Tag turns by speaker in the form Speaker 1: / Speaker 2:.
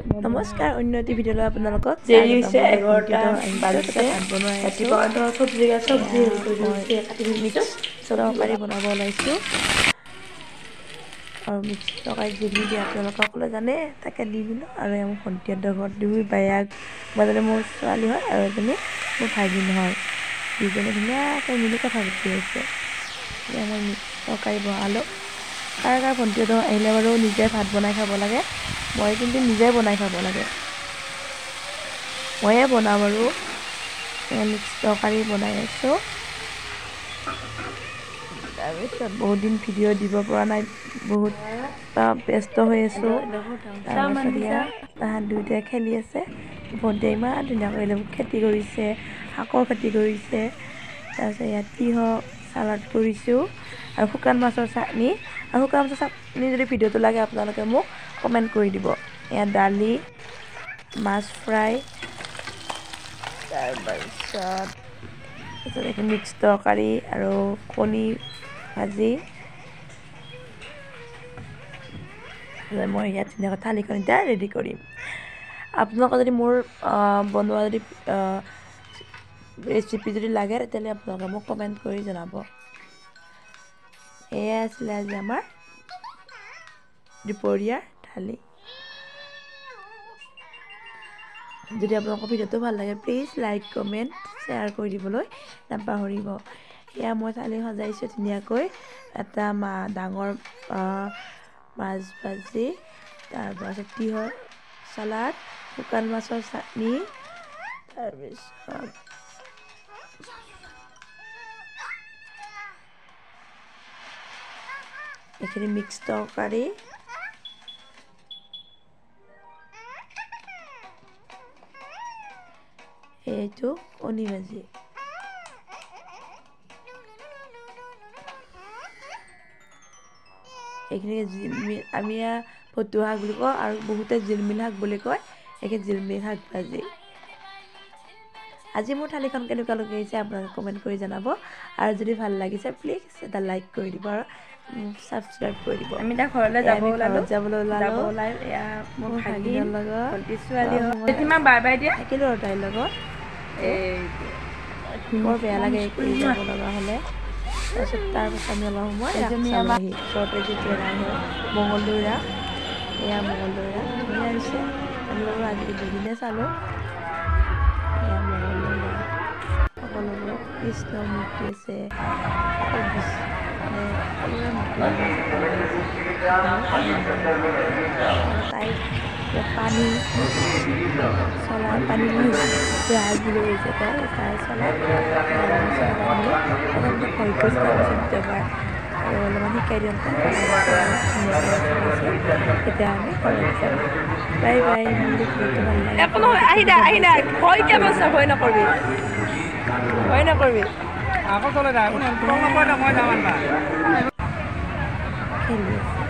Speaker 1: নমস্কাৰ উন্নতি ভিডিঅ'লৈ আপোনালোকক
Speaker 2: দেৰি হৈছে 11টা বাজিছে
Speaker 1: ৰাতিপুৱা
Speaker 2: চব্জি কাটি
Speaker 1: মিক্স তৰকাৰী বনাব ওলাইছোঁ আৰু মিক্স তৰকাৰী জিলমি দিয়ে আপোনালোকে সকলোৱে জানে তাকে দি দিলোঁ আৰু মোৰ ভণ্টিহঁতৰ ঘৰত দুই বায়াক এজনী মোৰ ছোৱালী হয় আৰু এজনী মোৰ ভাগিন হয় দুইজনে ধুনীয়াকৈ মিলি কথা পাতি আছে এতিয়া মই মিক্স তৰকাৰী বনালোঁ কাৰ ভণ্টিহঁতৰ আহিলে বাৰু নিজে ভাত বনাই খাব লাগে মই কিন্তু নিজে বনাই খাব লাগে ময়ে বনাওঁ বাৰু মিক্স তৰকাৰী বনাই আছোঁ তাৰপিছত বহুত দিন ভিডিঅ' দিব পৰা নাই বহুত ব্যস্ত হৈ আছোঁ তাৰপিছত তাহাঁত দুয়োটাই খেলি আছে ভণ্টিয়ে ইমান ধুনীয়াকৈ খেতি কৰিছে শাকৰ খেতি কৰিছে তাৰপিছত ইয়াত তিয়ঁহ চালাড কৰিছোঁ আৰু শুকান মাছৰ চাটনি আৰু শুকান মাছৰ চাটনি যদি ভিডিঅ'টো লাগে আপোনালোকে মোক কমেণ্ট কৰি দিব ইয়াত দালি মাছ ফ্ৰাই তাৰপিছত মিক্স তৰকাৰী আৰু কণী ভাজি মই ইয়াত ধুনীয়াকৈ থালিখন এতিয়া ৰেডি কৰিম আপোনালোকৰ যদি মোৰ বনোৱা যদি ৰেচিপি যদি লাগে তেতিয়াহ'লে আপোনালোকে মোক কমেণ্ট কৰি জনাব এয়াই আছিলে আজি আমাৰ দুপৰীয়াৰ থালি যদি আপোনালোকৰ ভিডিঅ'টো ভাল লাগে প্লিজ লাইক কমেণ্ট শ্বেয়াৰ কৰি দিবলৈ নাপাহৰিব এয়া মই থালি সজাইছোঁ ধুনীয়াকৈ এটা ডাঙৰ মাছ ভাজি তাৰপাছত তিয়ঁহ চালাড শুকান মাছৰ চাটনি তাৰপিছত এইখিনি মিক্স তৰকাৰী এইটো কণী ভাজি এইখিনি আমি ভতুৱা শাক বুলি কওঁ আৰু বহুতে জিলমিল শাক বুলি কয় এইখিনি জিলমিল শাক ভাজি আজি মোৰ থালিখন কেনেকুৱা লাগিছে আপোনালোকে কমেণ্ট কৰি জনাব আৰু যদি ভাল লাগিছে প্লিজ এটা লাইক কৰি দিব আৰু ছাবস্ক্ৰাইব কৰি দিব
Speaker 2: আমি তাৰ ঘৰলৈ
Speaker 1: যাবলৈ ওলালোঁ
Speaker 2: এয়া মোৰ
Speaker 1: ভাগিনৰ লগত
Speaker 2: ভণ্টি ছোৱালী হয় বাই বাই দিয়া
Speaker 1: থাকিলোঁ আৰু তাইৰ লগত বৰ বেয়া লাগে যাব লগা হ'লে তাৰপিছত আমি অলপ সময় চালোঁহি ওচৰতে যিটো মঙলদৈৰা এয়া মঙলদৈৰা ধুনীয়া হৈছে আমি বাৰু আজি দুদিনে চালোঁ এয়া মঙলদৈৰা সকলোবোৰ কৃষ্ণ মূৰ্তি আছে তাইক পানী চলাৰ পানী জাহাজ বুলি কৈছে তাই চলাই ভয় কৰিছে এবাৰ আৰু অলপমান শিকাই দিওঁ এতিয়া আমি বাই বাই ভয় নকৰিবি খেলি আছে